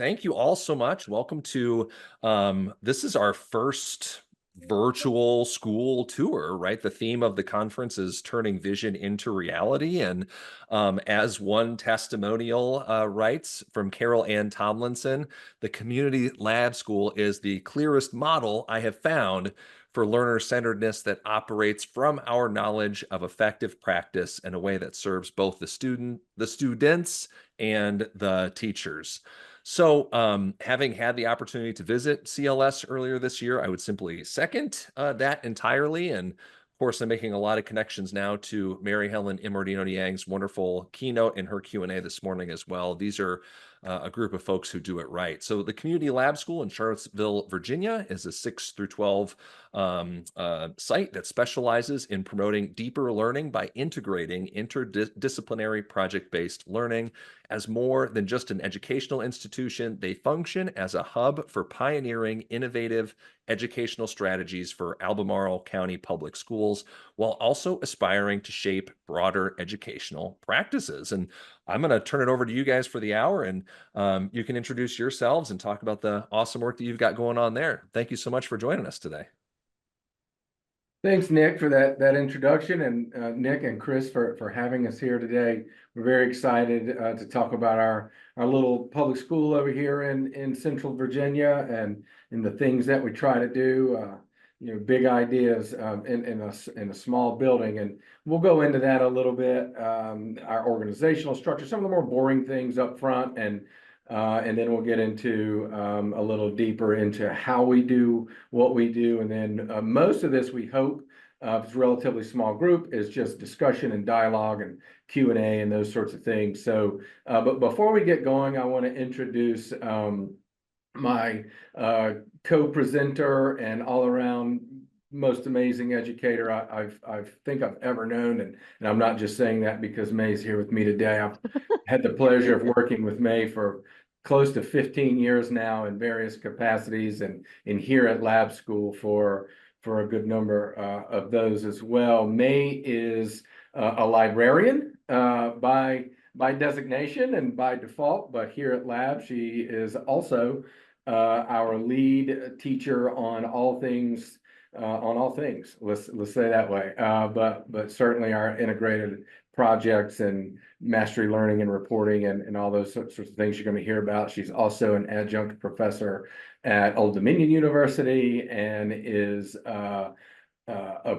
Thank you all so much. Welcome to this is our first virtual school tour, right? The theme of the conference is turning vision into reality. And as one testimonial writes from Carol Ann Tomlinson, the Community Lab School is the clearest model I have found for learner-centeredness that operates from our knowledge of effective practice in a way that serves both the students, and the teachers. So, having had the opportunity to visit CLS earlier this year, I would simply second that entirely. And of course, I'm making a lot of connections now to Mary Helen Immordino-Niang's wonderful keynote in her Q&A this morning as well. These are a group of folks who do it right. So the Community Lab School in Charlottesville, Virginia is a 6 through 12 site that specializes in promoting deeper learning by integrating interdisciplinary project-based learning. As more than just an educational institution, they function as a hub for pioneering innovative educational strategies for Albemarle County Public Schools, while also aspiring to shape broader educational practices. And I'm going to turn it over to you guys for the hour, and you can introduce yourselves and talk about the awesome work that you've got going on there. Thank you so much for joining us today. Thanks, Nick, for that introduction, and Nick and Chris for having us here today. We're very excited to talk about our little public school over here in Central Virginia and the things that we try to do. Big ideas in a small building, and we'll go into that a little bit. Our organizational structure, some of the more boring things up front, and then we'll get into a little deeper into how we do what we do. And then most of this, we hope, it's a relatively small group, is just discussion and dialogue and Q&A and those sorts of things. So, but before we get going, I want to introduce my co-presenter and all-around most amazing educator I think I've ever known, and I'm not just saying that because May's here with me today. I've had the pleasure of working with May for close to 15 years now in various capacities, and here at Lab School for a good number of those as well. May is a librarian by designation and by default, but here at Lab, she is also our lead teacher on all things. Let's say that way. But certainly our integrated projects and mastery learning and reporting and all those sorts of things you're going to hear about. She's also an adjunct professor at Old Dominion University and is a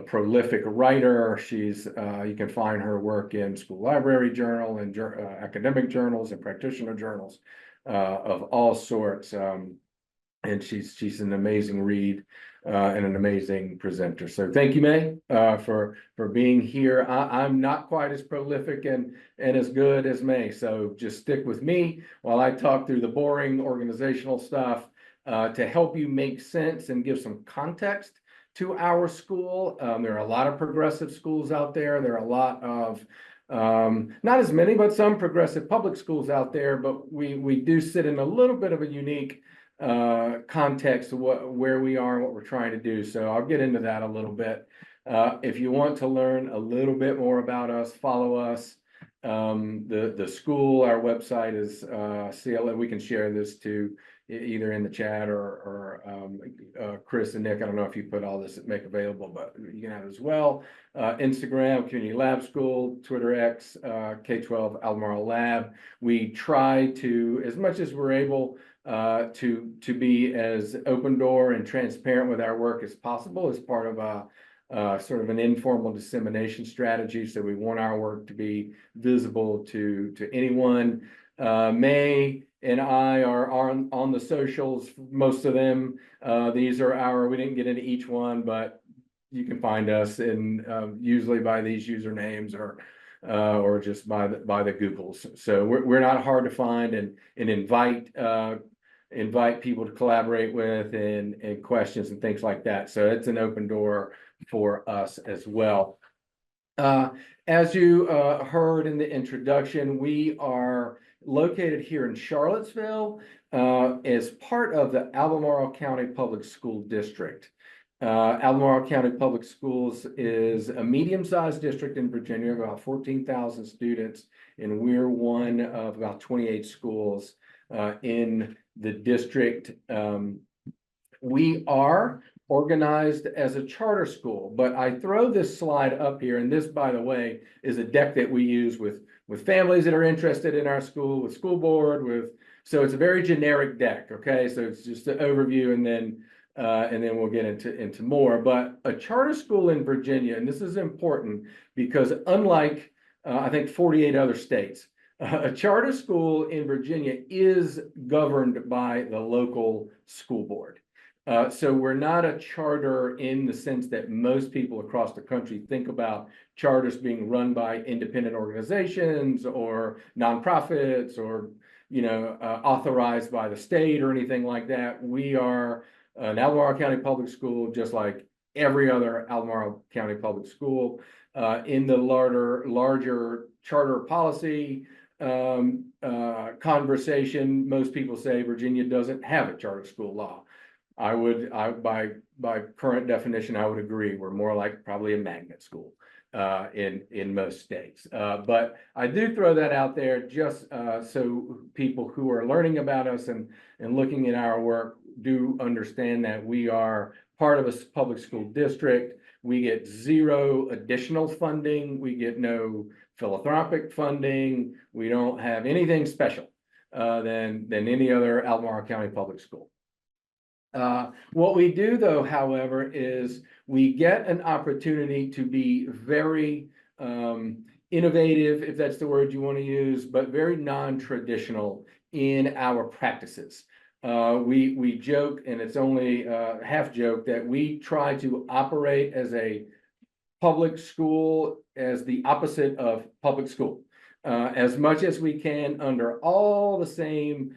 prolific writer. She's you can find her work in school library journal and academic journals and practitioner journals of all sorts. And she's an amazing read and an amazing presenter. So thank you, May, for being here. I'm not quite as prolific and as good as May, so just stick with me while I talk through the boring organizational stuff to help you make sense and give some context to our school. There are a lot of progressive schools out there. There are a lot of not as many, but some progressive public schools out there, but we do sit in a little bit of a unique context of where we are and what we're trying to do. So I'll get into that a little bit. If you want to learn a little bit more about us, follow us. The school, our website is CLA. We can share this to either in the chat or Chris and Nick. I don't know if you put all this make available, but you can have it as well. Instagram, Community Lab School, Twitter X, K-12 Albemarle Lab. We try to, as much as we're able, to be as open door and transparent with our work as possible as part of a sort of an informal dissemination strategy. So we want our work to be visible to anyone. May and I are on the socials, most of them. These are we didn't get into each one, but you can find us in usually by these usernames or just by the Googles. So we're not hard to find, and invite people to collaborate with and questions and things like that. So it's an open door for us as well. As you heard in the introduction, we are located here in Charlottesville as part of the Albemarle County Public School District. Albemarle County Public Schools is a medium-sized district in Virginia, about 14,000 students, and we're one of about 28 schools in the district. We are organized as a charter school, but I throw this slide up here, and this, by the way, is a deck that we use with families that are interested in our school, with school board, so it's a very generic deck, okay? So it's just an overview, and then we'll get into more. But a charter school in Virginia, and this is important because unlike I think 48 other states, a charter school in Virginia is governed by the local school board. So we're not a charter in the sense that most people across the country think about charters being run by independent organizations or nonprofits or, authorized by the state or anything like that. We are an Albemarle County public school, just like every other Albemarle County public school. In the larger charter policy conversation, most people say Virginia doesn't have a charter school law. By current definition, I would agree. We're more like probably a magnet school in most states. But I do throw that out there just so people who are learning about us and looking at our work do understand that we are part of a public school district. We get zero additional funding. We get no philanthropic funding. We don't have anything special than any other Albemarle County public school. What we do, though, however, is we get an opportunity to be very innovative, if that's the word you want to use, but very non-traditional in our practices. We joke, and it's only half joke, that we try to operate as a public school as the opposite of public school, as much as we can under all the same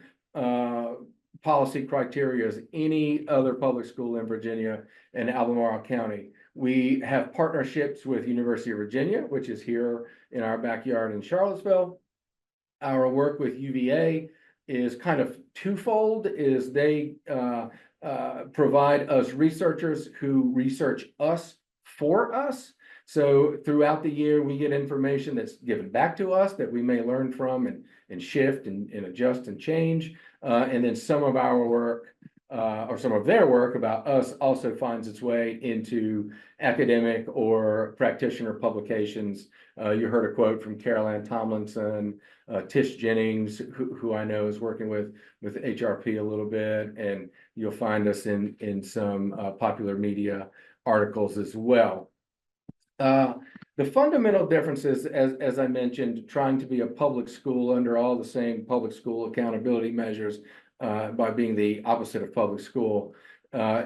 policy criteria as any other public school in Virginia and Albemarle County. We have partnerships with University of Virginia, which is here in our backyard in Charlottesville. Our work with UVA is kind of twofold, is they provide us researchers who research us for us. So throughout the year, we get information that's given back to us that we may learn from and shift and adjust and change. And then some of our work or some of their work about us also finds its way into academic or practitioner publications. You heard a quote from Carol Ann Tomlinson, Tish Jennings, who I know is working with HRP a little bit, and you'll find us in some popular media articles as well. The fundamental differences, as I mentioned, trying to be a public school under all the same public school accountability measures by being the opposite of public school,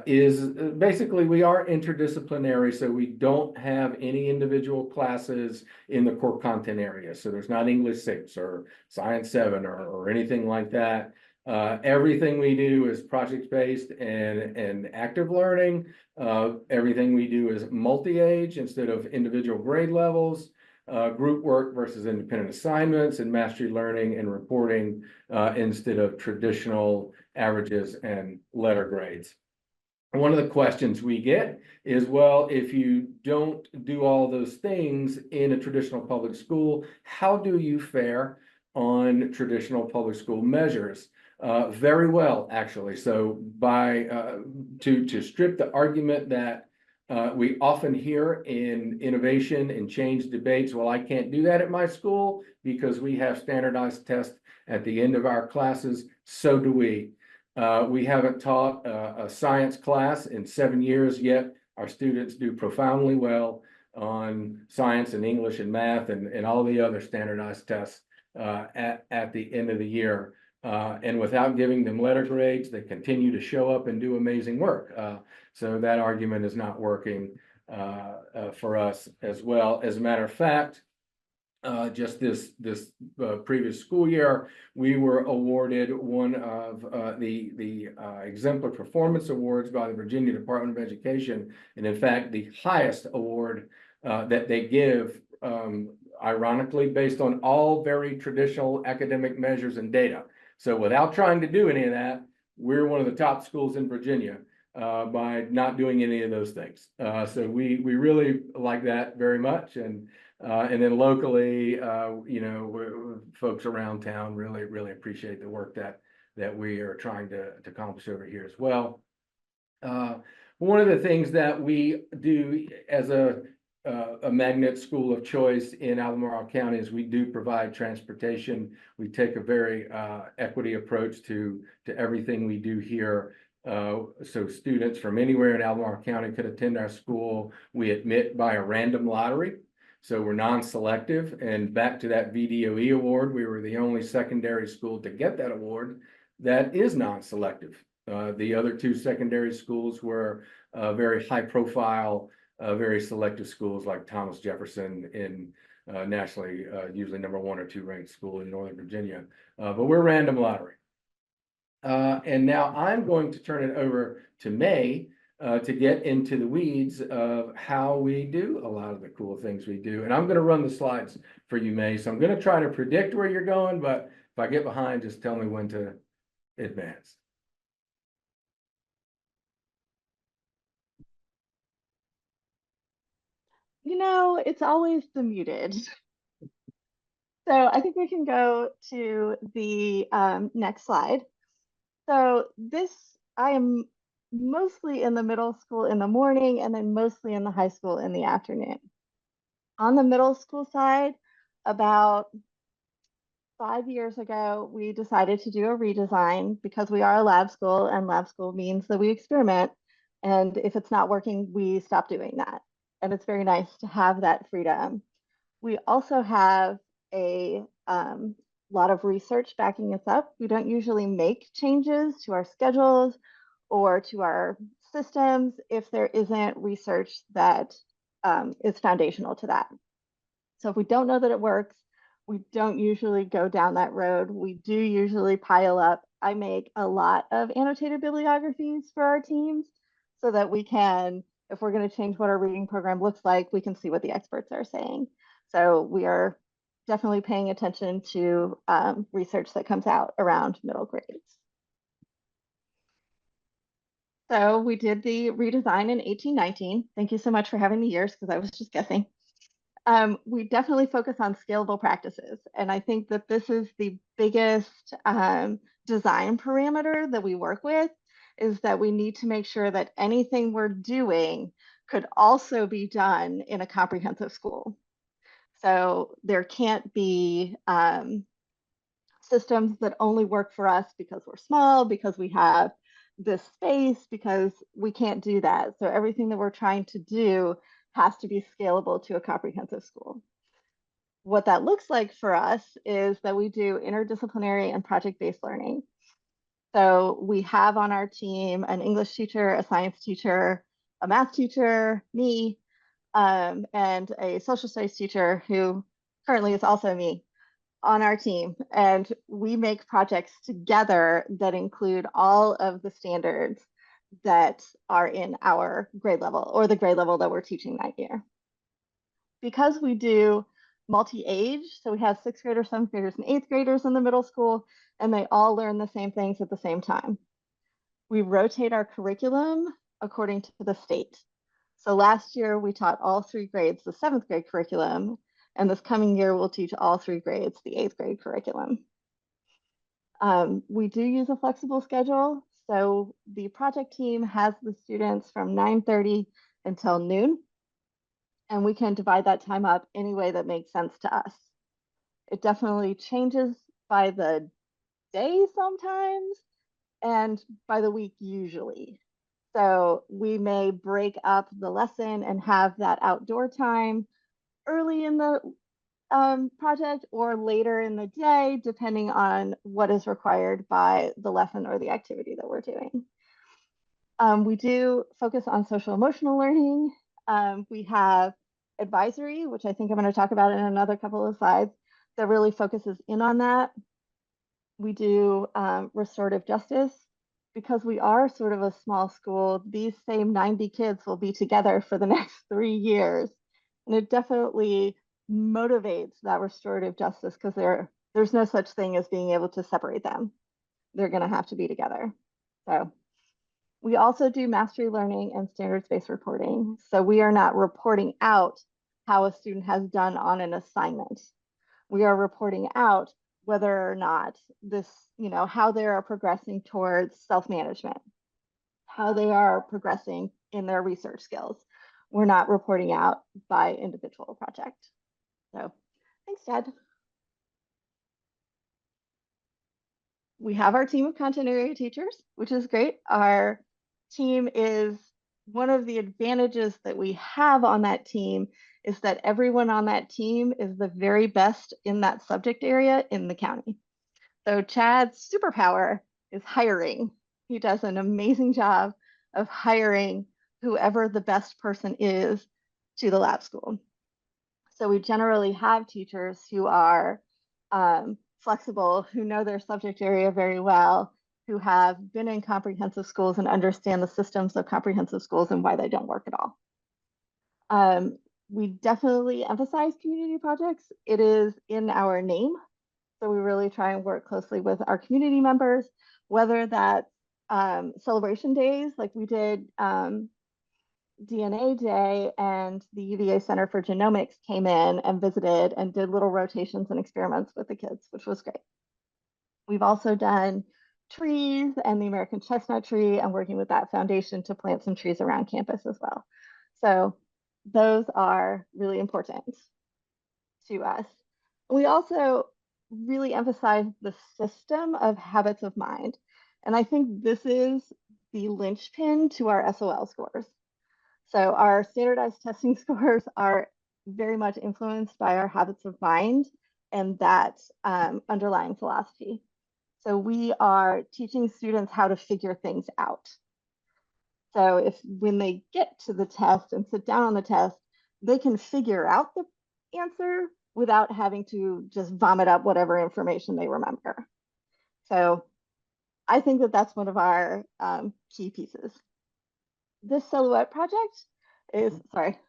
is basically we are interdisciplinary, so we don't have any individual classes in the core content area. So there's not English 6 or Science 7 or anything like that. Everything we do is project-based and active learning. Everything we do is multi-age instead of individual grade levels, group work versus independent assignments, and mastery learning and reporting instead of traditional averages and letter grades. One of the questions we get is, well, if you don't do all those things in a traditional public school, how do you fare on traditional public school measures? Very well, actually. So to strip the argument that we often hear in innovation and change debates, well, I can't do that at my school because we have standardized tests at the end of our classes. So do we. We haven't taught a science class in 7 years yet. Our students do profoundly well on science and English and math and all the other standardized tests at the end of the year. And without giving them letter grades, they continue to show up and do amazing work. So that argument is not working for us as well. As a matter of fact, just this previous school year, we were awarded one of the exemplar performance awards by the Virginia Department of Education, and in fact, the highest award that they give, ironically, based on all very traditional academic measures and data. So without trying to do any of that, we're one of the top schools in Virginia by not doing any of those things. So we really like that very much. And then locally, folks around town really appreciate the work that we are trying to accomplish over here as well. One of the things that we do as a magnet school of choice in Albemarle County is we do provide transportation. We take a very equity approach to everything we do here. So students from anywhere in Albemarle County could attend our school. We admit by a random lottery. So we're non-selective, and back to that VDOE award, we were the only secondary school to get that award that is non-selective. The other two secondary schools were very high profile, very selective schools like Thomas Jefferson in nationally, usually number 1 or 2 ranked school in Northern Virginia. But we're random lottery. And now I'm going to turn it over to May to get into the weeds of how we do a lot of the cool things we do. And I'm going to run the slides for you, May. So I'm going to try to predict where you're going, but if I get behind, just tell me when to advance. You know, it's always the muted. So I think we can go to the next slide. So I am mostly in the middle school in the morning and then mostly in the high school in the afternoon. On the middle school side, about 5 years ago, we decided to do a redesign because we are a lab school, and lab school means that we experiment. And if it's not working, we stop doing that. And it's very nice to have that freedom. We also have a lot of research backing us up. We don't usually make changes to our schedules or to our systems if there isn't research that is foundational to that. So if we don't know that it works, we don't usually go down that road. We do usually pile up. I make a lot of annotated bibliographies for our teams so that we can, if we're going to change what our reading program looks like, we can see what the experts are saying. So we are definitely paying attention to research that comes out around middle grades. So we did the redesign in 1819. Thank you so much for having the years, because I was just guessing. We definitely focus on scalable practices. And I think that this is the biggest design parameter that we work with, is that we need to make sure that anything we're doing could also be done in a comprehensive school. So there can't be systems that only work for us because we're small, because we have this space, because we can't do that. So everything that we're trying to do has to be scalable to a comprehensive school. What that looks like for us is that we do interdisciplinary and project-based learning. So we have on our team an English teacher, a science teacher, a math teacher, me, and a social studies teacher who currently is also me on our team. And we make projects together that include all of the standards that are in our grade level, or the grade level that we're teaching that year. Because we do multi-age, so we have 6th graders, 7th graders, and 8th graders in the middle school, and they all learn the same things at the same time. We rotate our curriculum according to the state. So last year we taught all 3 grades the 7th grade curriculum, and this coming year we'll teach all 3 grades the 8th grade curriculum. We do use a flexible schedule. So the project team has the students from 9:30 until noon, and we can divide that time up any way that makes sense to us. It definitely changes by the day sometimes, and by the week usually. So we may break up the lesson and have that outdoor time early in the project or later in the day, depending on what is required by the lesson or the activity that we're doing. We do focus on social emotional learning. We have advisory, which I think I'm going to talk about in another couple of slides, that really focuses in on that. We do restorative justice. Because we are sort of a small school, these same 90 kids will be together for the next 3 years. And it definitely motivates that restorative justice, because there's no such thing as being able to separate them. They're going to have to be together. So we also do mastery learning and standards-based reporting. So we are not reporting out how a student has done on an assignment. We are reporting out whether or not this, how they are progressing towards self-management, how they are progressing in their research skills. We're not reporting out by individual project. So thanks, Chad. We have our team of content area teachers, which is great. Our team is, one of the advantages that we have on that team is that everyone on that team is the very best in that subject area in the county. So Chad's superpower is hiring. He does an amazing job of hiring whoever the best person is to the lab school. So we generally have teachers who are flexible, who know their subject area very well, who have been in comprehensive schools and understand the systems of comprehensive schools and why they don't work at all. We definitely emphasize community projects. It is in our name. So we really try and work closely with our community members, whether that's celebration days, like we did DNA Day, and the UVA Center for Genomics came in and visited and did little rotations and experiments with the kids, which was great. We've also done trees and the American chestnut tree, and working with that foundation to plant some trees around campus as well. So those are really important to us. We also really emphasize the system of habits of mind. And I think this is the linchpin to our SOL scores. So our standardized testing scores are very much influenced by our habits of mind and that underlying philosophy. So we are teaching students how to figure things out. So if when they get to the test and sit down on the test, they can figure out the answer without having to just vomit up whatever information they remember. So I think that that's one of our key pieces. This silhouette project is, sorry,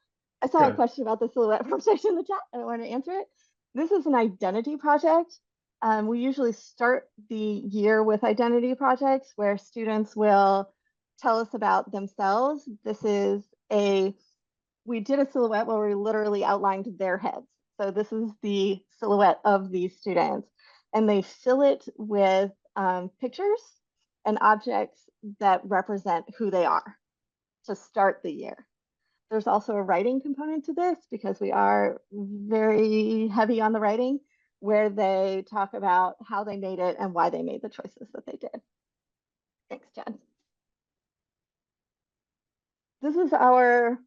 I saw a question about the silhouette project in the chat and I want to answer it. This is an identity project. We usually start the year with identity projects where students will tell us about themselves. We did a silhouette where we literally outlined their heads. So this is the silhouette of these students, and they fill it with pictures and objects that represent who they are to start the year. There's also a writing component to this because we are very heavy on the writing, where they talk about how they made it and why they made the choices that they did. Thanks, Jen. This is our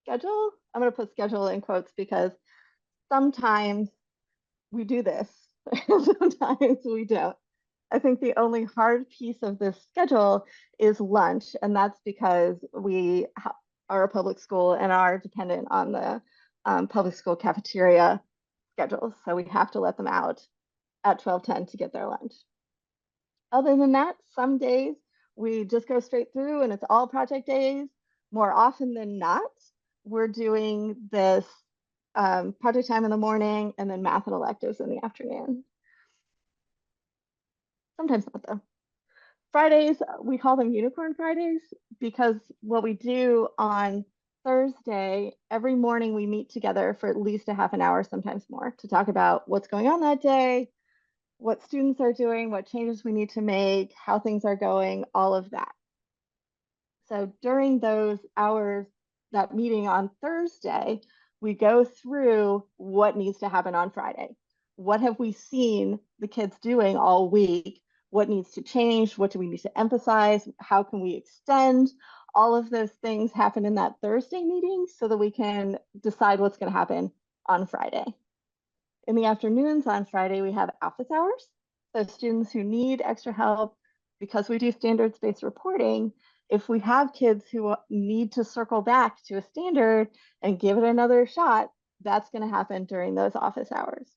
schedule. I'm going to put schedule in quotes because sometimes we do this, sometimes we don't. I think the only hard piece of this schedule is lunch, and that's because we are a public school and are dependent on the public school cafeteria schedules. So we have to let them out at 12:10 to get their lunch. Other than that, some days we just go straight through and it's all project days. More often than not, we're doing this project time in the morning and then math and electives in the afternoon. Sometimes not though. Fridays, we call them Unicorn Fridays because what we do on Thursday, every morning we meet together for at least a half an hour, sometimes more, to talk about what's going on that day, what students are doing, what changes we need to make, how things are going, all of that. So during those hours, that meeting on Thursday, we go through what needs to happen on Friday. What have we seen the kids doing all week? What needs to change? What do we need to emphasize? How can we extend? All of those things happen in that Thursday meeting so that we can decide what's going to happen on Friday. In the afternoons on Friday, we have office hours. So students who need extra help, because we do standards-based reporting, if we have kids who need to circle back to a standard and give it another shot, that's going to happen during those office hours.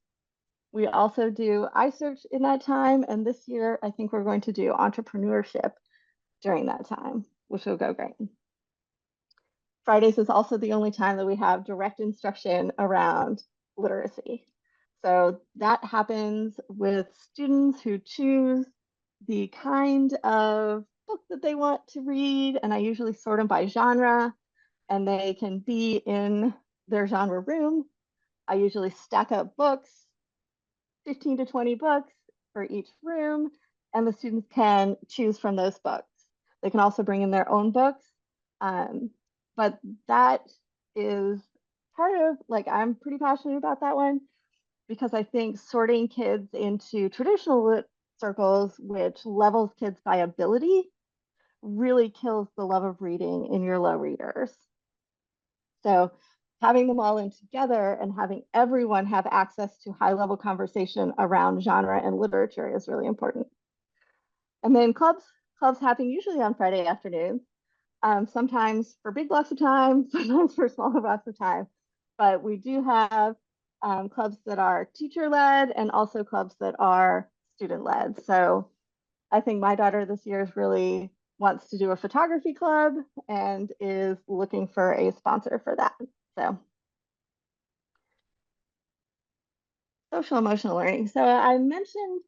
We also do iSearch in that time. And this year, I think we're going to do entrepreneurship during that time, which will go great. Fridays is also the only time that we have direct instruction around literacy. So that happens with students who choose the kind of book that they want to read, and I usually sort them by genre, and they can be in their genre room. I usually stack up books 15 to 20 books for each room, and the students can choose from those books. They can also bring in their own books, but that is part of, like, I'm pretty passionate about that one because I think sorting kids into traditional lit circles, which levels kids by ability, really kills the love of reading in your low readers. So having them all in together and having everyone have access to high level conversation around genre and literature is really important. And then clubs happen usually on Friday afternoons, sometimes for big blocks of time, sometimes for smaller blocks of time. But we do have clubs that are teacher led and also clubs that are student led. So I think my daughter this year is really wants to do a photography club and is looking for a sponsor for that. So social emotional learning. So I mentioned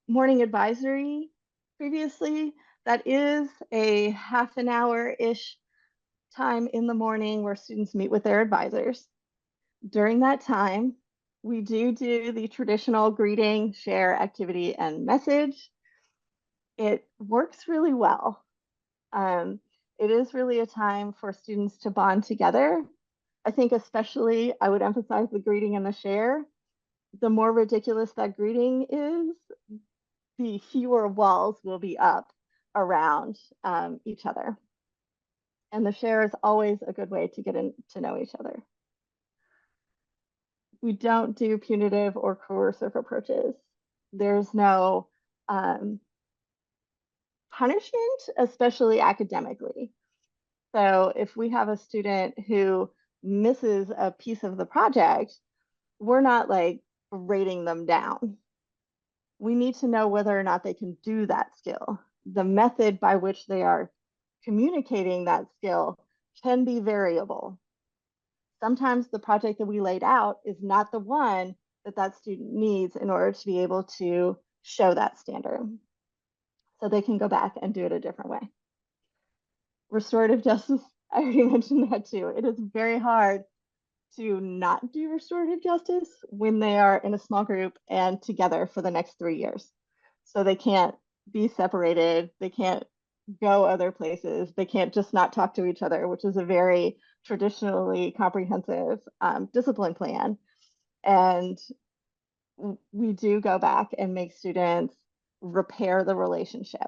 morning advisory previously. That is a half an hour-ish time in the morning where students meet with their advisors. During that time, we do the traditional greeting, share, activity, and message. It works really well. It is really a time for students to bond together. I think especially I would emphasize the greeting and the share. The more ridiculous that greeting is, the fewer walls will be up around each other. And the share is always a good way to get to know each other. We don't do punitive or coercive approaches. There's no punishment, especially academically. So if we have a student who misses a piece of the project, we're not like rating them down. We need to know whether or not they can do that skill. The method by which they are communicating that skill can be variable. Sometimes the project that we laid out is not the one that that student needs in order to be able to show that standard. So they can go back and do it a different way. Restorative justice, I already mentioned that too. It is very hard to not do restorative justice when they are in a small group and together for the next 3 years. So they can't be separated, they can't go other places, they can't just not talk to each other, which is a very traditionally comprehensive discipline plan. And we do go back and make students repair the relationship.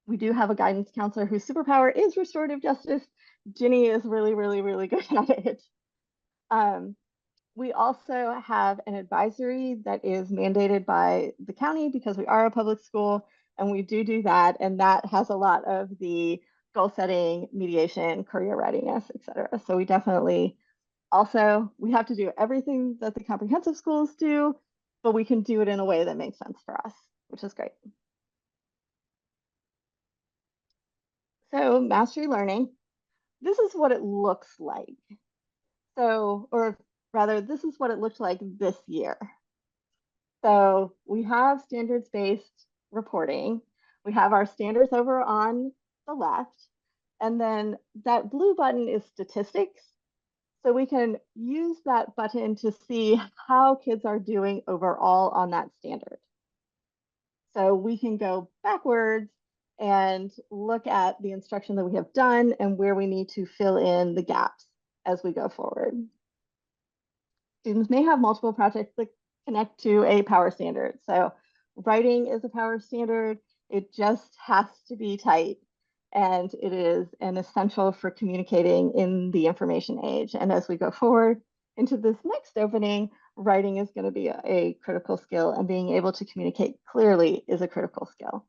We do have a guidance counselor whose superpower is restorative justice. Ginny is really, really, really good at it. We also have an advisory that is mandated by the county because we are a public school, and we do that, and that has a lot of the goal setting, mediation, career readiness, et cetera. So we definitely also, we have to do everything that the comprehensive schools do, but we can do it in a way that makes sense for us, which is great. So mastery learning, this is what it looks like. So, or rather, this is what it looked like this year. So we have standards-based reporting. We have our standards over on the left. And then that blue button is statistics. So we can use that button to see how kids are doing overall on that standard. So we can go backwards and look at the instruction that we have done and where we need to fill in the gaps as we go forward. Students may have multiple projects that connect to a power standard. So writing is a power standard. It just has to be tight. And it is an essential for communicating in the information age. And as we go forward into this next opening, writing is going to be a critical skill, and being able to communicate clearly is a critical skill.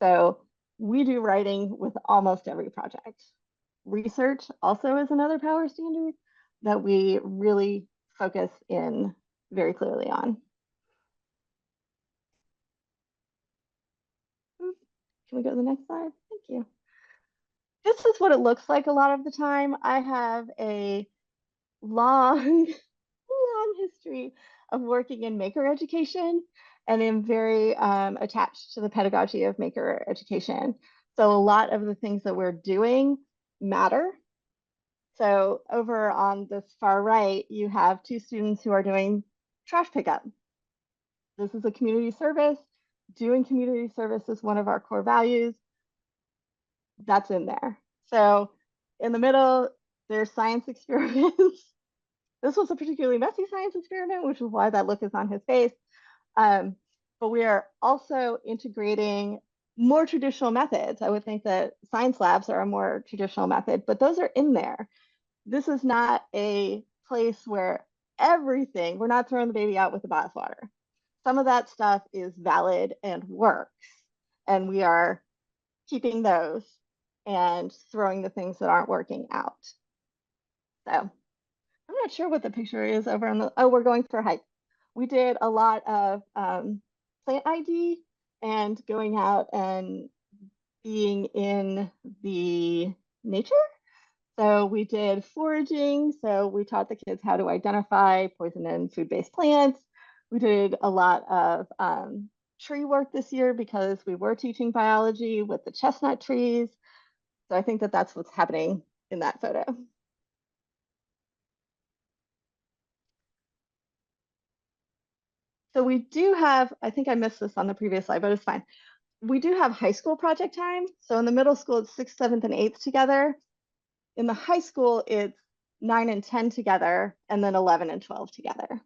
So we do writing with almost every project. Research also is another power standard that we really focus in very clearly on. Can we go to the next slide? Thank you. This is what it looks like a lot of the time. I have a long, long history of working in maker education, and am very attached to the pedagogy of maker education. So a lot of the things that we're doing matter. So over on this far right, you have two students who are doing trash pickup. This is a community service. Doing community service is one of our core values. That's in there. So in the middle, there's science experiments. This was a particularly messy science experiment, which is why that look is on his face. But we are also integrating more traditional methods. I would think that science labs are a more traditional method, but those are in there. This is not a place where we're not throwing the baby out with the bathwater. Some of that stuff is valid and works, and we are keeping those and throwing the things that aren't working out. So I'm not sure what the picture is over on the, oh, we're going for a hike. We did a lot of plant ID and going out and being in the nature. So we did foraging. So we taught the kids how to identify poison and food-based plants. We did a lot of tree work this year because we were teaching biology with the chestnut trees. So I think that that's what's happening in that photo. So we do have, I think I missed this on the previous slide, but it's fine. We do have high school project time. So in the middle school, it's 6th, 7th, and 8th together. In the high school, it's 9 and 10 together, and then 11 and 12 together.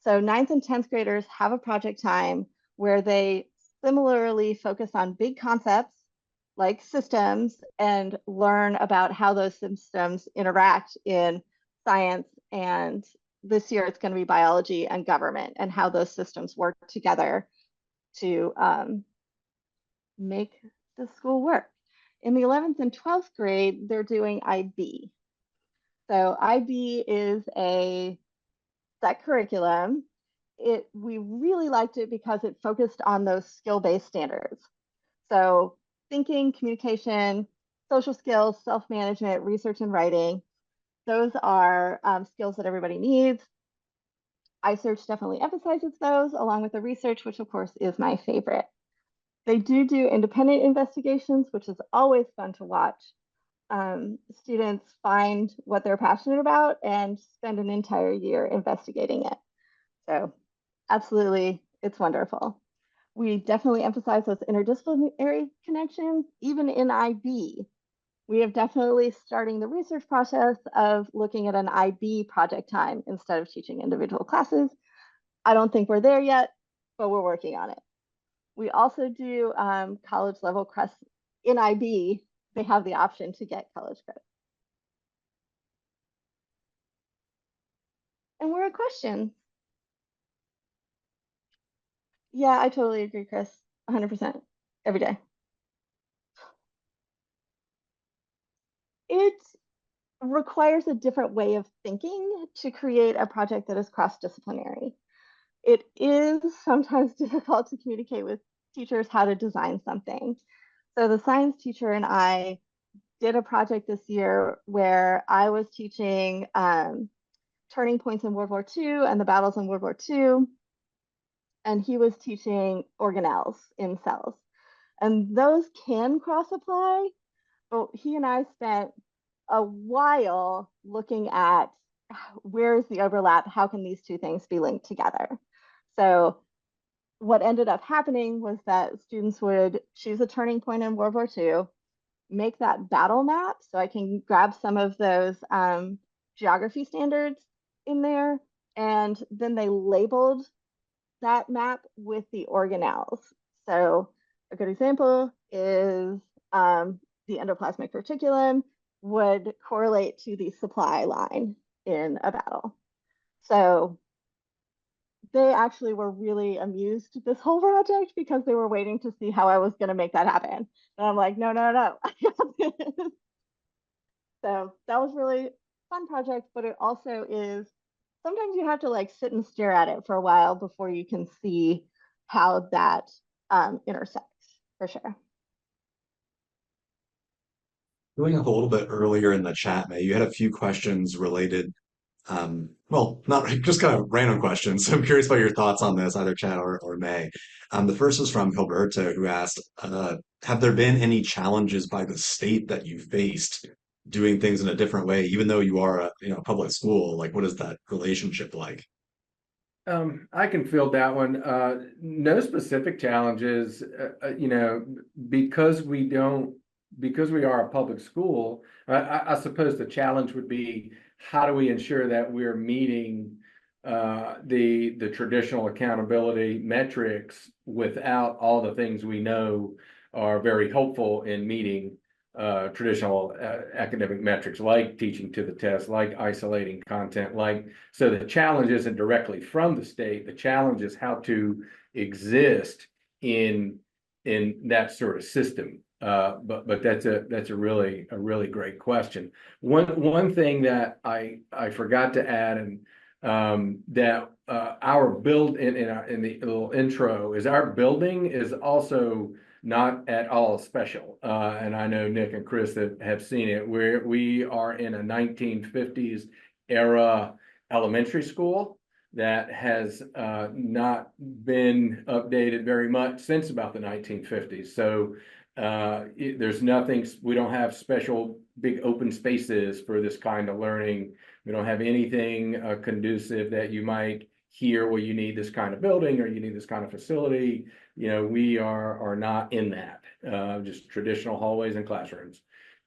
So 9th and 10th graders have a project time where they similarly focus on big concepts like systems and learn about how those systems interact in science. And this year it's going to be biology and government and how those systems work together to make the school work. In the 11th and 12th grade, they're doing IB. So IB is a set curriculum. We really liked it because it focused on those skill-based standards. So thinking, communication, social skills, self-management, research and writing, those are skills that everybody needs. iSearch definitely emphasizes those along with the research, which of course is my favorite. They do independent investigations, which is always fun to watch. Students find what they're passionate about and spend an entire year investigating it. So absolutely, it's wonderful. We definitely emphasize those interdisciplinary connections, even in IB. We have definitely starting the research process of looking at an IB project time instead of teaching individual classes. I don't think we're there yet, but we're working on it. We also do college level credits in IB. They have the option to get college credit. And we're at questions. Yeah, I totally agree, Chris. 100% every day. It requires a different way of thinking to create a project that is cross-disciplinary. It is sometimes difficult to communicate with teachers how to design something. So the science teacher and I did a project this year where I was teaching turning points in World War II and the battles in World War II, and he was teaching organelles in cells. And those can cross-apply, but he and I spent a while looking at where is the overlap, how can these two things be linked together? So what ended up happening was that students would choose a turning point in World War II, make that battle map, so I can grab some of those geography standards in there, and then they labeled that map with the organelles. So a good example is the endoplasmic reticulum would correlate to the supply line in a battle. So they actually were really amused this whole project because they were waiting to see how I was going to make that happen. And I'm like, no, no, no. So that was really fun project, but it also is sometimes you have to like sit and stare at it for a while before you can see how that intersects for sure. Going up a little bit earlier in the chat, May, you had a few questions related, well, not just kind of random questions. So I'm curious about your thoughts on this, either Chad or May. The first was from Gilberto, who asked, have there been any challenges by the state that you faced doing things in a different way, even though you are a public school? Like, what is that relationship like? I can field that one. No specific challenges, because we are a public school. I suppose the challenge would be, how do we ensure that we're meeting the traditional accountability metrics without all the things we know are very helpful in meeting traditional academic metrics, like teaching to the test, like isolating content, so the challenge isn't directly from the state. The challenge is how to exist in that sort of system. But that's a really great question. One thing that I forgot to add, and that our build in the little intro, is our building is also not at all special. And I know Nick and Chris that have seen it, where we are in a 1950s era elementary school that has not been updated very much since about the 1950s. So there's nothing, we don't have special big open spaces for this kind of learning. We don't have anything conducive that you might hear, well, you need this kind of building or you need this kind of facility. We are not in that, just traditional hallways and classrooms.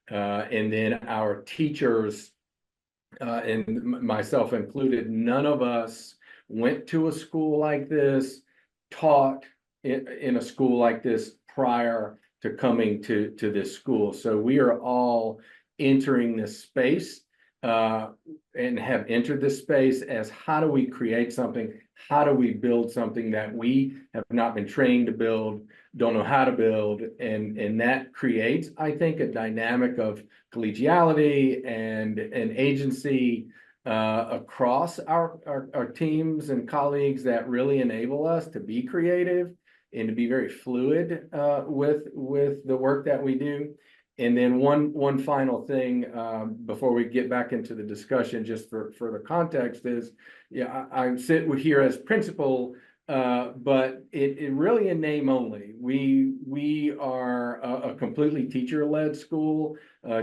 And then our teachers, and myself included, none of us went to a school like this, taught in a school like this prior to coming to this school. So we are all entering this space and have entered this space as, how do we create something? How do we build something that we have not been trained to build, don't know how to build? And that creates, I think, a dynamic of collegiality and an agency across our teams and colleagues that really enable us to be creative and to be very fluid with the work that we do. And then one final thing before we get back into the discussion, just for the context, is, I sit here as principal, but it really in name only. We are a completely teacher-led school.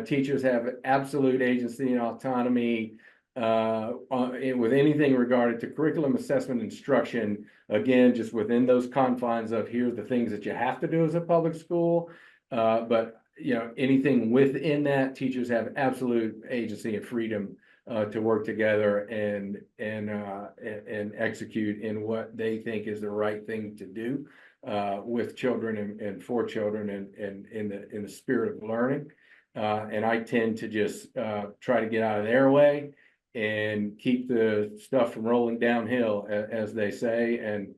Teachers have absolute agency and autonomy with anything regarded to curriculum, assessment, instruction. Again, just within those confines of, here's the things that you have to do as a public school. But anything within that, teachers have absolute agency and freedom to work together and execute in what they think is the right thing to do with children and for children, and in the spirit of learning. And I tend to just try to get out of their way and keep the stuff from rolling downhill, as they say, and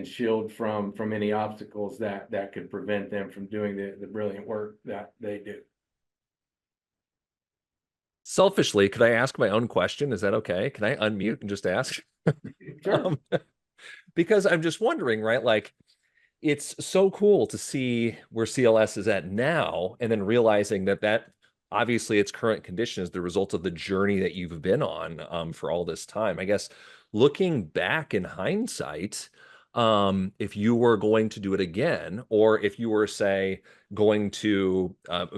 shield from any obstacles that could prevent them from doing the brilliant work that they do. Selfishly, could I ask my own question? Is that okay? Can I unmute and just ask? Sure. Because I'm just wondering, right? Like, it's so cool to see where CLS is at now, and then realizing that obviously its current condition is the result of the journey that you've been on for all this time. I guess looking back in hindsight, if you were going to do it again, or if you were, say, going to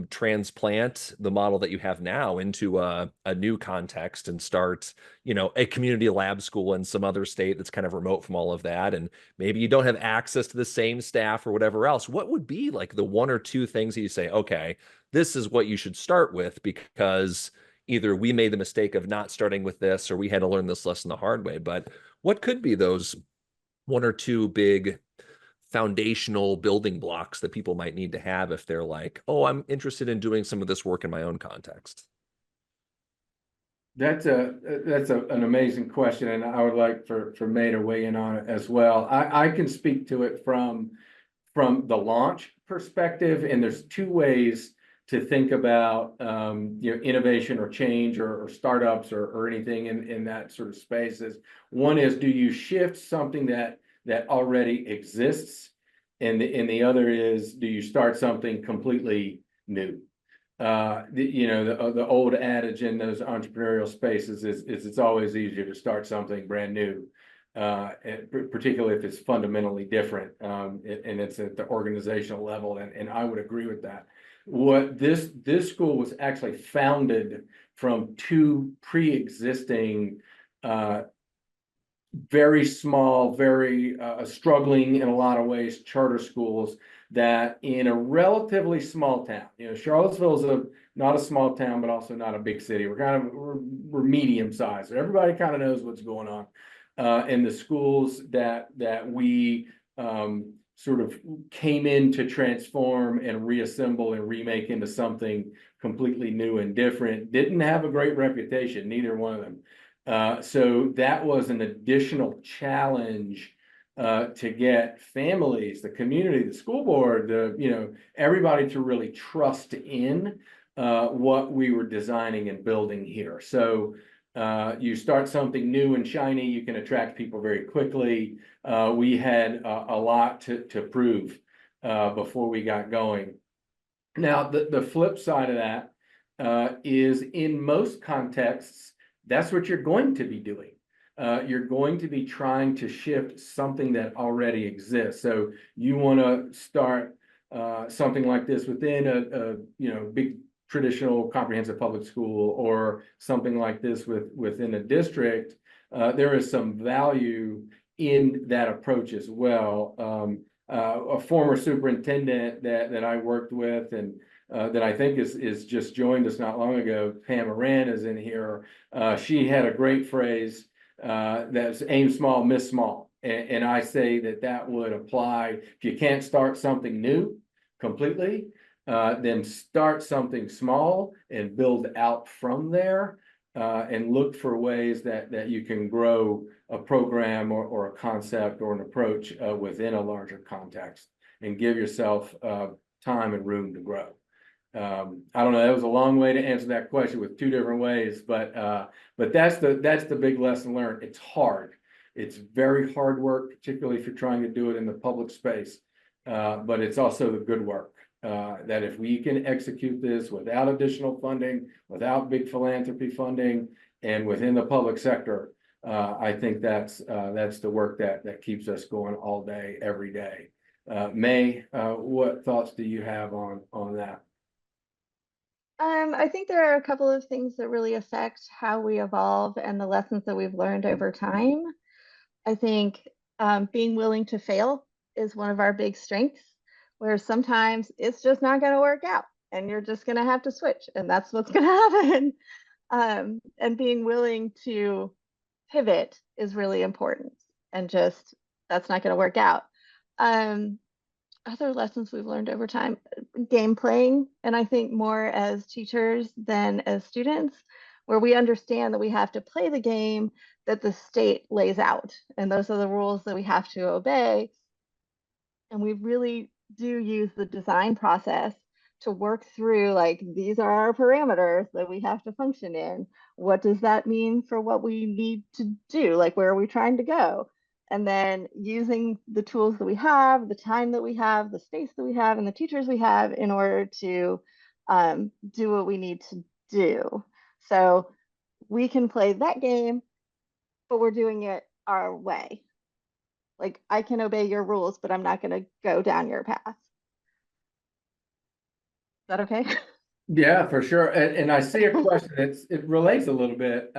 transplant the model that you have now into a new context and start, a community lab school in some other state that's kind of remote from all of that, and maybe you don't have access to the same staff or whatever else, what would be like the one or two things that you say, okay, this is what you should start with, because either we made the mistake of not starting with this, or we had to learn this lesson the hard way? But what could be those one or two big foundational building blocks that people might need to have if they're like, oh, I'm interested in doing some of this work in my own context? That's an amazing question, and I would like for May to weigh in on it as well. I can speak to it from the launch perspective, and there's two ways to think about innovation or change or startups or anything in that sort of spaces. One is, do you shift something that already exists, and the other is, do you start something completely new? The old adage in those entrepreneurial spaces is it's always easier to start something brand new, particularly if it's fundamentally different, and it's at the organizational level. And I would agree with that. What this school was actually founded from two pre-existing very small, very struggling in a lot of ways, charter schools that in a relatively small town, Charlottesville is not a small town, but also not a big city. We're medium sized. So everybody kind of knows what's going on. And the schools that we sort of came in to transform and reassemble and remake into something completely new and different didn't have a great reputation, neither one of them. So that was an additional challenge to get families, the community, the school board, everybody to really trust in what we were designing and building here. So you start something new and shiny, you can attract people very quickly. We had a lot to prove before we got going. Now, the flip side of that is in most contexts, that's what you're going to be doing. You're going to be trying to shift something that already exists. So you want to start something like this within a big traditional comprehensive public school, or something like this within a district. There is some value in that approach as well. A former superintendent that I worked with and that I think is just joined us not long ago, Pam Moran, is in here. She had a great phrase that's aim small, miss small. And I say that would apply if you can't start something new completely, then start something small and build out from there, and look for ways that you can grow a program or a concept or an approach within a larger context, and give yourself time and room to grow. I don't know, that was a long way to answer that question with two different ways, but that's the big lesson learned. It's hard. It's very hard work, particularly if you're trying to do it in the public space. But it's also the good work. That if we can execute this without additional funding, without big philanthropy funding, and within the public sector, I think that's the work that keeps us going all day, every day. May, what thoughts do you have on that? I think there are a couple of things that really affect how we evolve and the lessons that we've learned over time. I think being willing to fail is one of our big strengths, where sometimes it's just not going to work out and you're just going to have to switch, and that's what's going to happen. And being willing to pivot is really important, and just that's not going to work out. Other lessons we've learned over time, game playing, and I think more as teachers than as students, where we understand that we have to play the game that the state lays out, and those are the rules that we have to obey. And we really do use the design process to work through, like, these are our parameters that we have to function in. What does that mean for what we need to do? Like, where are we trying to go? And then using the tools that we have, the time that we have, the space that we have, and the teachers we have in order to do what we need to do. So we can play that game, but we're doing it our way. Like, I can obey your rules, but I'm not going to go down your path. Is that okay? Yeah, for sure. And I see a question it relates a little bit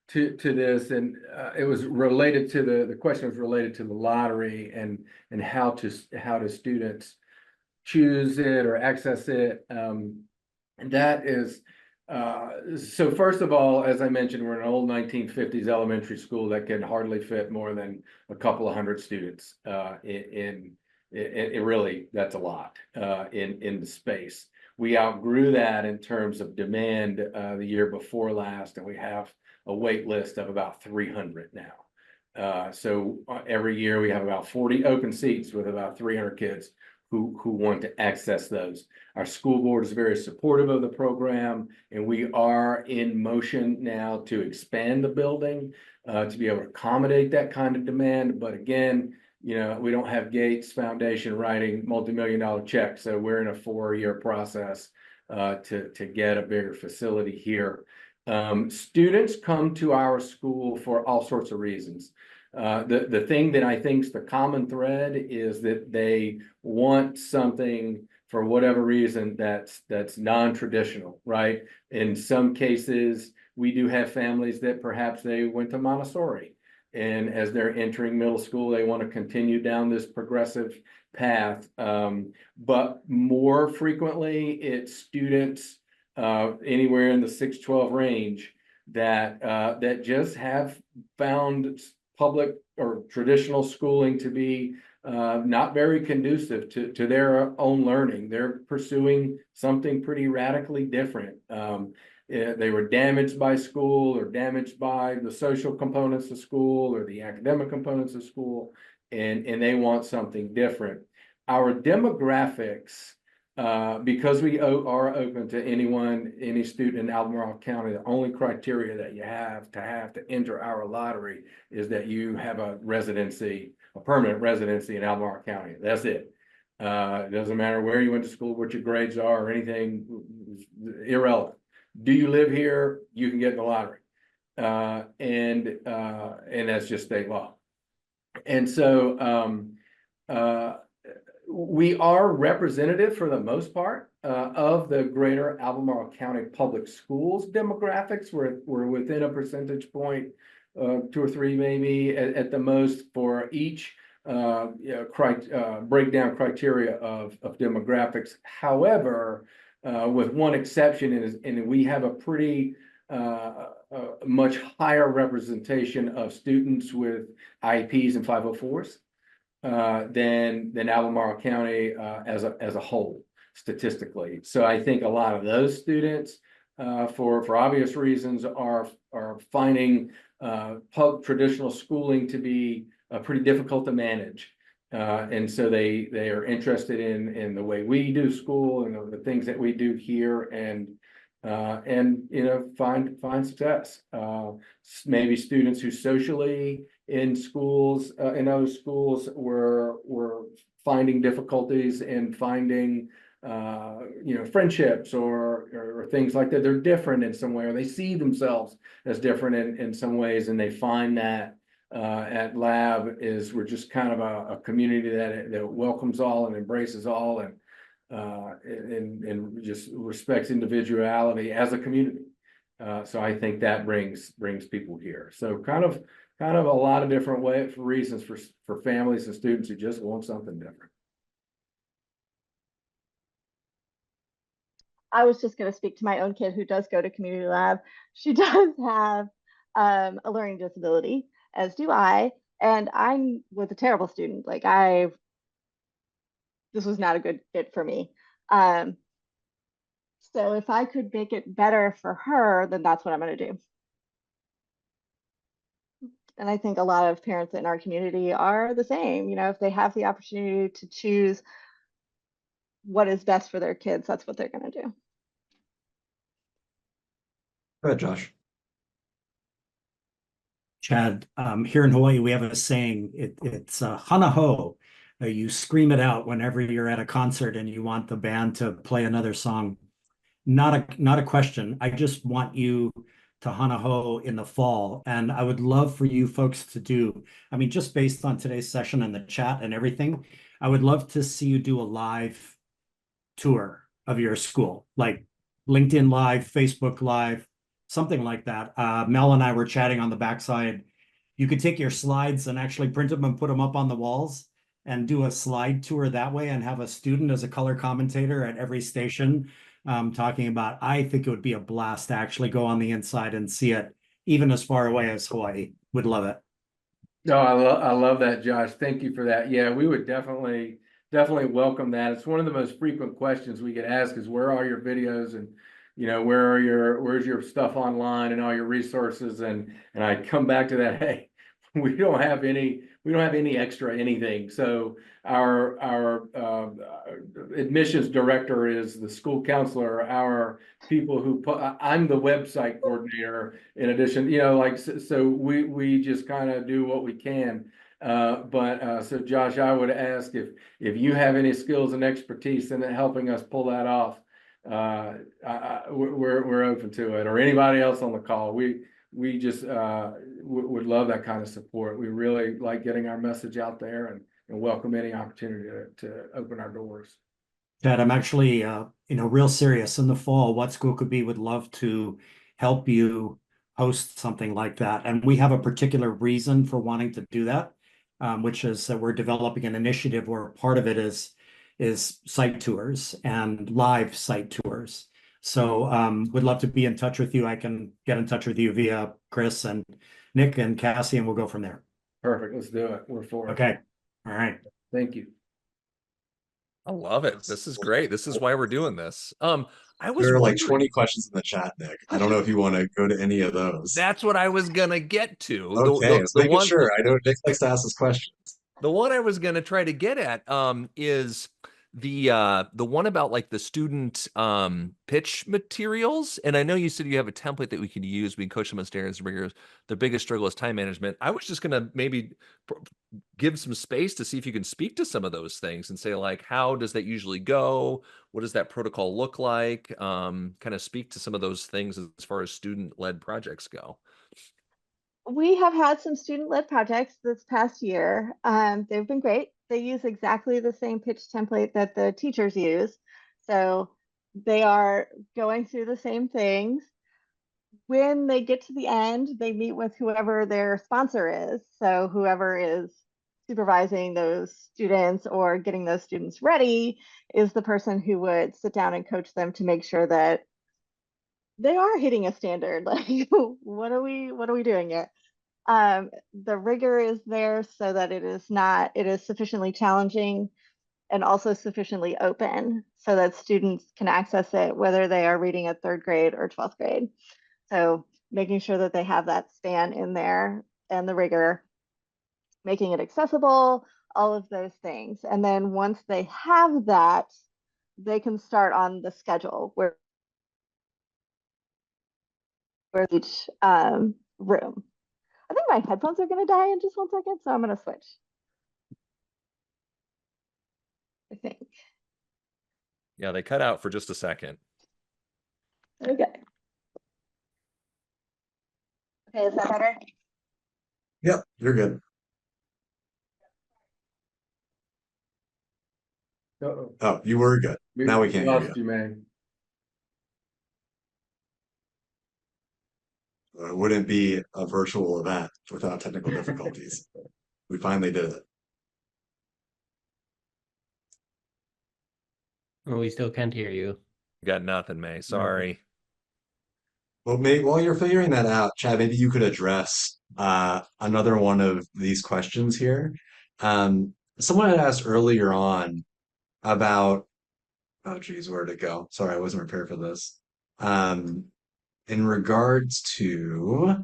to this, and it was related to the question was related to the lottery and how do students choose it or access it. And that is so first of all, as I mentioned, we're an old 1950s elementary school that can hardly fit more than a couple of hundred students in really, that's a lot in the space. We outgrew that in terms of demand the year before last, and we have a wait list of about 300 now. So every year we have about 40 open seats with about 300 kids who want to access those. Our school board is very supportive of the program, and we are in motion now to expand the building to be able to accommodate that kind of demand. But again, we don't have Gates Foundation writing multi-million-dollar checks, so we're in a 4-year process to get a bigger facility here. Students come to our school for all sorts of reasons. The thing that I think is the common thread is that they want something for whatever reason that's non-traditional, right? In some cases, we do have families that perhaps they went to Montessori And as they're entering middle school, they want to continue down this progressive path. But more frequently, it's students anywhere in the 6-12 range that just have found public or traditional schooling to be not very conducive to their own learning. They're pursuing something pretty radically different. They were damaged by school or damaged by the social components of school or the academic components of school, and they want something different. Our demographics, because we are open to anyone, any student in Albemarle County, the only criteria that you have to enter our lottery is that you have a residency, a permanent residency in Albemarle County. That's it. It doesn't matter where you went to school, what your grades are, or anything, irrelevant. Do you live here? You can get in the lottery. And that's just state law. And so we are representative for the most part of the greater Albemarle County Public Schools demographics. We're within a percentage point, 2 or 3 maybe at the most for each breakdown criteria of demographics. However, with one exception, and we have a pretty much higher representation of students with IEPs and 504s than Albemarle County as a whole statistically. So I think a lot of those students, for obvious reasons, are finding traditional schooling to be pretty difficult to manage. And so they are interested in the way we do school and the things that we do here, and find success. Maybe students who socially in schools in other schools were finding difficulties in finding friendships or things like that. They're different in some way, or they see themselves as different in some ways, and they find that at Lab we're just kind of a community that welcomes all and embraces all and just respects individuality as a community. So I think that brings people here. So kind of a lot of different reasons for families and students who just want something different. I was just going to speak to my own kid who does go to community lab. She does have a learning disability, as do I, and I was a terrible student. Like this was not a good fit for me. So if I could make it better for her, then that's what I'm going to do. And I think a lot of parents in our community are the same. If they have the opportunity to choose what is best for their kids, that's what they're going to do. Go ahead, Josh. Chad, here in Hawaii, we have a saying, it's hana ho. You scream it out whenever you're at a concert and you want the band to play another song. Not a question. I just want you to hana ho in the fall. And I would love for you folks to do, just based on today's session and the chat and everything, I would love to see you do a live tour of your school, like LinkedIn Live, Facebook Live, something like that. Mel and I were chatting on the backside. You could take your slides and actually print them and put them up on the walls and do a slide tour that way and have a student as a color commentator at every station talking about. I think it would be a blast to actually go on the inside and see it, even as far away as Hawaii. Would love it. No, I love that, Josh. Thank you for that. Yeah, we would definitely welcome that. It's one of the most frequent questions we get asked is, where are your videos, and where's your stuff online and all your resources? And I come back to that. Hey, we don't have any extra anything. So our admissions director is the school counselor. Our people who I'm the website coordinator in addition, so we just kind of do what we can. So Josh, I would ask if you have any skills and expertise in helping us pull that off. We're open to it, or anybody else on the call. We just would love that kind of support. We really like getting our message out there and welcome any opportunity to open our doors. Chad, I'm actually real serious. In the fall, What School Could Be would love to help you host something like that. And we have a particular reason for wanting to do that, which is that we're developing an initiative where part of it is site tours and live site tours. So would love to be in touch with you. I can get in touch with you via Chris and Nick and Cassie, and we'll go from there. Perfect. Let's do it. We're for it. Okay. All right. Thank you. I love it. This is great. This is why we're doing this. I was There are like wondering, 20 questions in the chat, Nick. I don't know if you want to go to any of those. that's what I was gonna get to. Okay, so making sure. I know Nick likes to ask us questions. The one I was gonna try to get at is the one about like the student pitch materials. And I know you said you have a template that we could use. We can coach them on standards and rigors. The biggest struggle is time management. I was just gonna maybe give some space to see if you can speak to some of those things and say, like, how does that usually go? What does that protocol look like? Kind of speak to some of those things as far as student-led projects go. We have had some student-led projects this past year. They've been great. They use exactly the same pitch template that the teachers use. So they are going through the same things. When they get to the end, they meet with whoever their sponsor is. So whoever is supervising those students or getting those students ready is the person who would sit down and coach them to make sure that they are hitting a standard. Like, what are we doing here? The rigor is there so that it is sufficiently challenging and also sufficiently open so that students can access it, whether they are reading at 3rd grade or 12th grade. So making sure that they have that span in there and the rigor, making it accessible, all of those things. And then once they have that, they can start on the schedule where each room. I think my headphones are going to die in just 1 second, so I'm going to switch. I think. Yeah, they cut out for just a second. Okay. Okay, is that better? Yep, you're good. Uh-oh. Oh, you were good. Now we can't hear lost you, man. It wouldn't be a virtual event without technical difficulties. We finally did it. Oh, we still can't hear you. Got nothing, May. Sorry. Well, while you're figuring that out, Chad, maybe you could address another one of these questions here. Someone had asked earlier on about, oh geez, where'd it go? Sorry, I wasn't prepared for this. In regards to,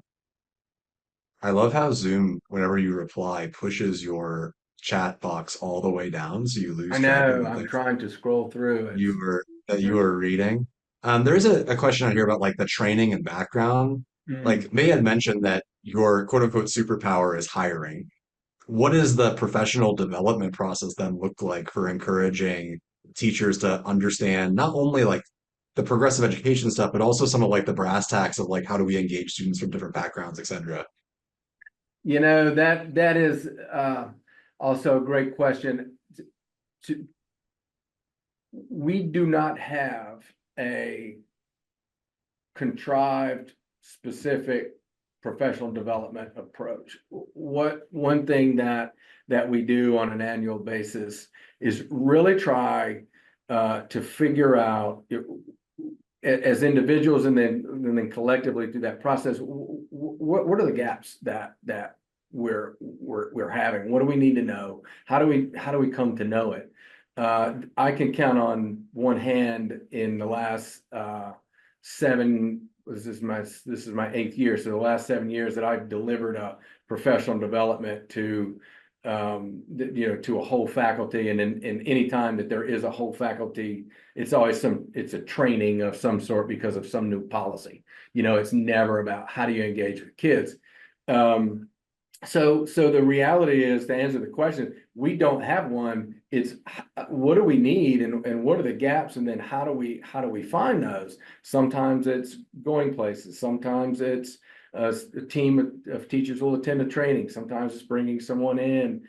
I love how Zoom, whenever you reply, pushes your chat box all the way down, so you lose I track of know. the I'm things trying to scroll through it. you were reading. There's a question on here about like the training and background. Like May had mentioned that your quote unquote superpower is hiring. What does the professional development process then look like for encouraging teachers to understand not only like the progressive education stuff, but also some of like the brass tacks of like how do we engage students from different backgrounds, et cetera? You know, that is also a great question. We do not have a contrived, specific professional development approach. One thing that we do on an annual basis is really try to figure out as individuals and then collectively through that process, what are the gaps that we're having? What do we need to know? How do we come to know it? I can count on one hand in the last 7. This is my 8th year. So the last 7 years that I've delivered a professional development to to a whole faculty, and in any time that there is a whole faculty, it's always it's a training of some sort because of some new policy. It's never about how do you engage with kids. So the reality is, to answer the question, we don't have one. It's what do we need and what are the gaps, and then how do we find those? Sometimes it's going places. Sometimes it's a team of teachers will attend a training. Sometimes it's bringing someone in.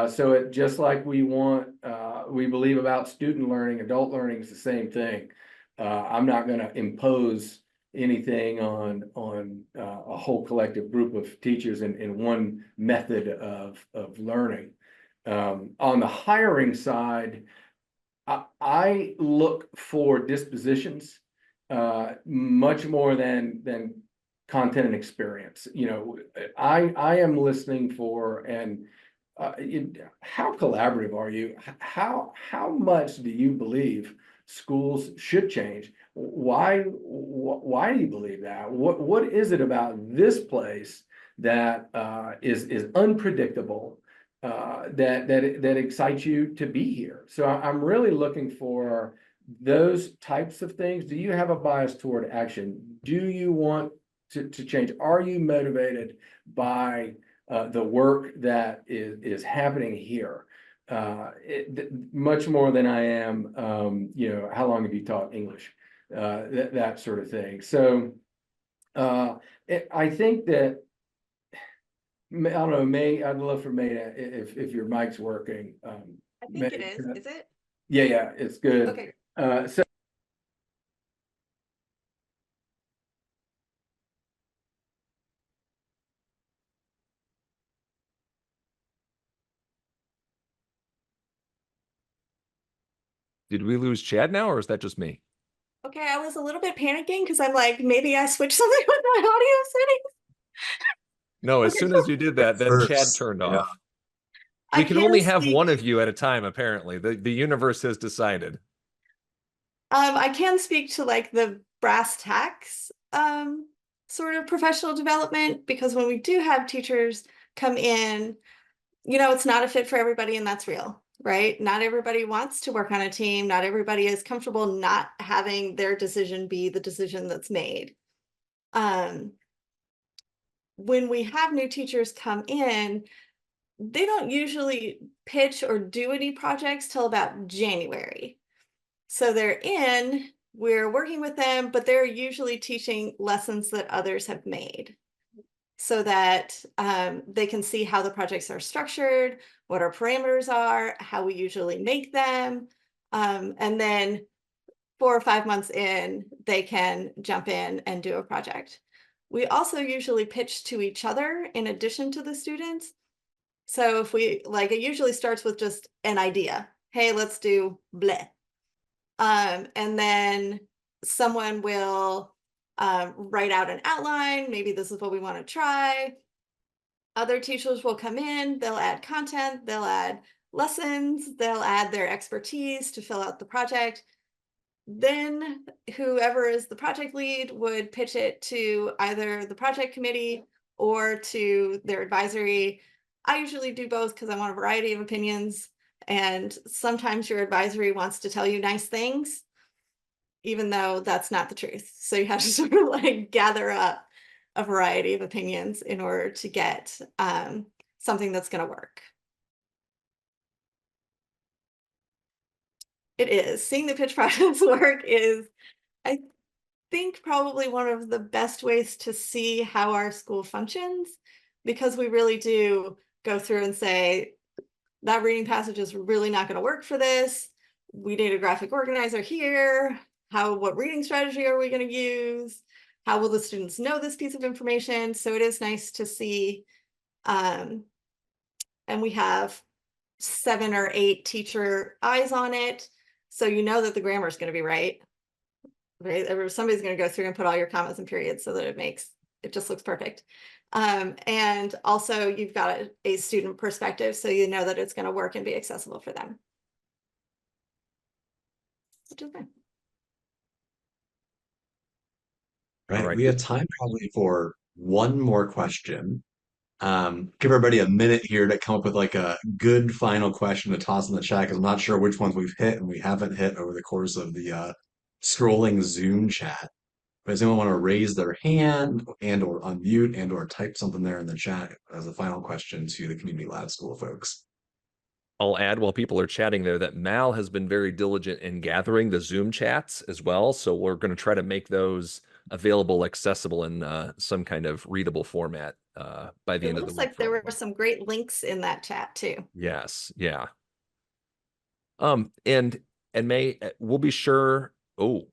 So it just like we believe about student learning, adult learning is the same thing. I'm not going to impose anything on a whole collective group of teachers in one method of learning. On the hiring side, I look for dispositions much more than content and experience. You know, I am listening for, and how collaborative are you? How much do you believe schools should change? Why do you believe that? What is it about this place that is unpredictable, that excites you to be here? So I'm really looking for those types of things. Do you have a bias toward action? Do you want to change? Are you motivated by the work that is happening here? Much more than I am, you know, how long have you taught English? That sort of thing. So I think that, I don't know, May, I'd love for May to, if your mic's working. I think May, it is. Is it? Yeah, it's good. Okay. So Did we lose Chad now, or is that just me? Okay, I was a little bit panicking because I'm like, maybe I switched something with my audio settings. No, as Okay. soon as you did that, then Chad First, turned yeah. off. I We can can only have speak, one of you at a time, apparently. The universe has decided. I can speak to like the brass tacks sort of professional development, because when we do have teachers come in, you know, it's not a fit for everybody, and that's real, right? Not everybody wants to work on a team. Not everybody is comfortable not having their decision be the decision that's made. When we have new teachers come in, they don't usually pitch or do any projects till about January. So they're in, we're working with them, but they're usually teaching lessons that others have made, so that they can see how the projects are structured, what our parameters are, how we usually make them. And then 4 or 5 months in, they can jump in and do a project. We also usually pitch to each other in addition to the students. So if we, like, it usually starts with just an idea. Hey, let's do bleh. And then someone will write out an outline. Maybe this is what we want to try. Other teachers will come in, they'll add content, they'll add lessons, they'll add their expertise to fill out the project. Then whoever is the project lead would pitch it to either the project committee or to their advisory. I usually do both because I want a variety of opinions. And sometimes your advisory wants to tell you nice things, even though that's not the truth. So you have to sort of like gather up a variety of opinions in order to get something that's going to work. It is. Seeing the pitch process work is, I think, probably one of the best ways to see how our school functions, because we really do go through and say, that reading passage is really not going to work for this. We need a graphic organizer here. What reading strategy are we going to use? How will the students know this piece of information? So it is nice to see. And we have 7 or 8 teacher eyes on it. So you know that the grammar is going to be right. Right? Somebody's going to go through and put all your commas and periods so that it just looks perfect. And also you've got a student perspective, so you know that it's going to work and be accessible for them. Which is fine. Right. All right. We have time probably for one more question. Give everybody a minute here to come up with like a good final question to toss in the chat, because I'm not sure which ones we've hit and we haven't hit over the course of the scrolling Zoom chat. But does anyone want to raise their hand and or unmute and or type something there in the chat as a final question to the Community Lab School folks? I'll add, while people are chatting there, that Mal has been very diligent in gathering the Zoom chats as well. So we're going to try to make those available, accessible in some kind of readable format by the end of the It looks week. like there were some great links in that chat too. Yes, yeah. And May, we'll be sure. Oh,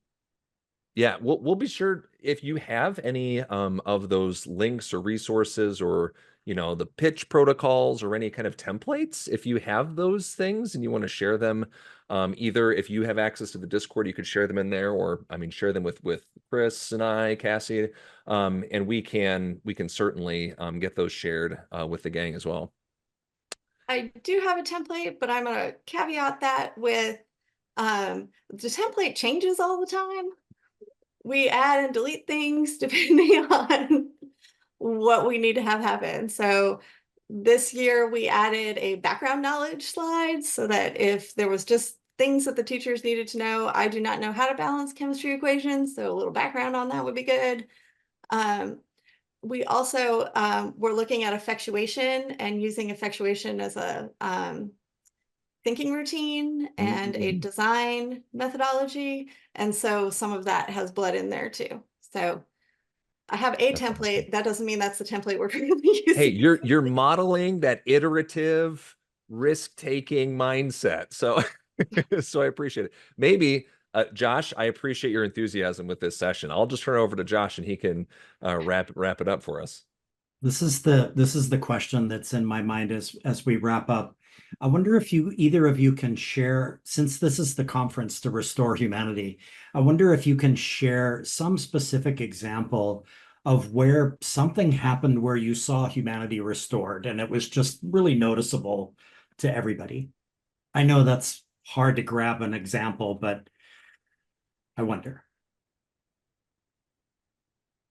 Yeah, we'll be sure if you have any of those links or resources or the pitch protocols or any kind of templates, if you have those things and you want to share them, either if you have access to the Discord, you could share them in there, or I mean share them with Chris and I, Cassie, and we can certainly get those shared with the gang as well. I do have a template, but I'm going to caveat that with the template changes all the time. We add and delete things depending on what we need to have happen. So this year we added a background knowledge slide so that if there was just things that the teachers needed to know, I do not know how to balance chemistry equations, so a little background on that would be good. We also were looking at effectuation and using effectuation as a thinking routine and a design methodology. And so some of that has bled in there too. So I have a That's template. awesome. That doesn't mean that's the template we're currently using. Hey, you're modeling that iterative, risk-taking mindset. So so I appreciate it. Maybe Josh, I appreciate your enthusiasm with this session. I'll just turn it over to Josh and he can wrap it up for us. This is the question that's in my mind as we wrap up. I wonder if either of you can share, since this is the conference to restore humanity, I wonder if you can share some specific example of where something happened where you saw humanity restored and it was just really noticeable to everybody. I know that's hard to grab an example, but I wonder.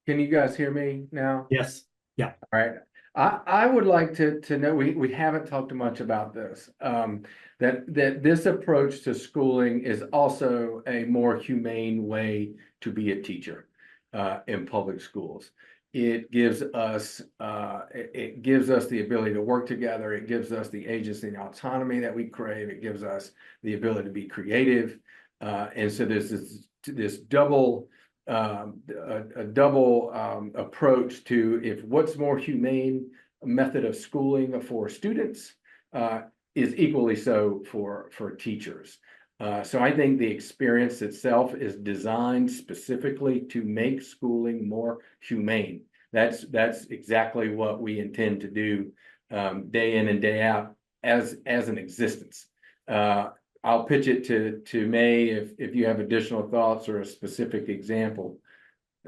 Can you guys hear me now? Yes. Yeah. All right. I would like to know, we haven't talked much about this, that this approach to schooling is also a more humane way to be a teacher in public schools. It gives us the ability to work together. It gives us the agency and autonomy that we crave. It gives us the ability to be creative. And so there's this double approach to if what's more humane method of schooling for students is equally so for teachers. So I think the experience itself is designed specifically to make schooling more humane. That's exactly what we intend to do day in and day out as an existence. I'll pitch it to May if you have additional thoughts or a specific example.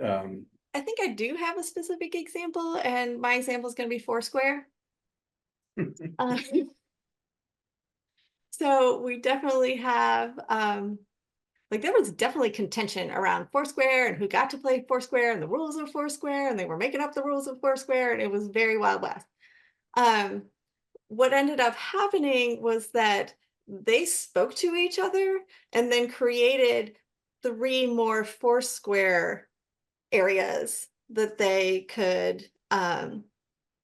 I think I do have a specific example, and my example is going to be Foursquare. So we definitely have, like there was definitely contention around Foursquare and who got to play Foursquare and the rules of Foursquare, and they were making up the rules of Foursquare, and it was very Wild West. What ended up happening was that they spoke to each other and then created 3 more Foursquare areas that they could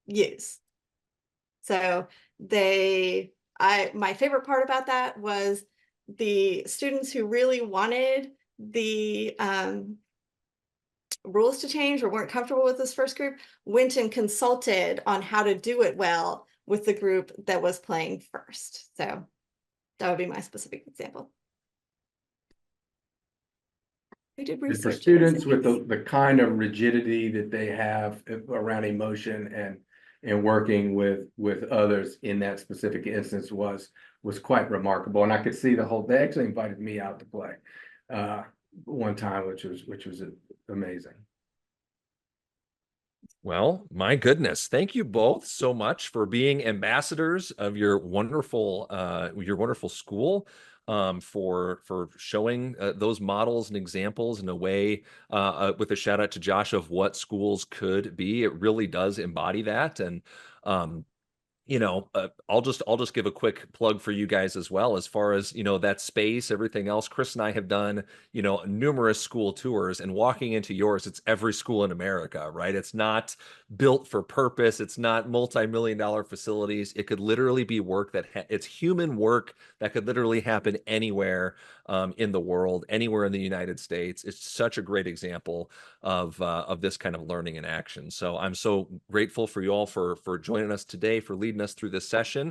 use. So my favorite part about that was the students who really wanted the rules to change or weren't comfortable with this first group went and consulted on how to do it well with the group that was playing first. So that would be my specific example. We did research. For students with the kind of rigidity that they have around emotion and working with others in that specific instance was quite remarkable. And I could see they actually invited me out to play one time, which was amazing. Well, my goodness. Thank you both so much for being ambassadors of your wonderful school, for showing those models and examples in a way, with a shout out to Josh of what schools could be. It really does embody that. And I'll just give a quick plug for you guys as well, as far as, that space, everything else. Chris and I have done, numerous school tours, and walking into yours, it's every school in America, right? It's not built for purpose. It's not multi-million-dollar facilities. It could literally be work it's human work that could literally happen anywhere in the world, anywhere in the United States. It's such a great example of this kind of learning in action. So I'm so grateful for you all for joining us today, for leading us through this session.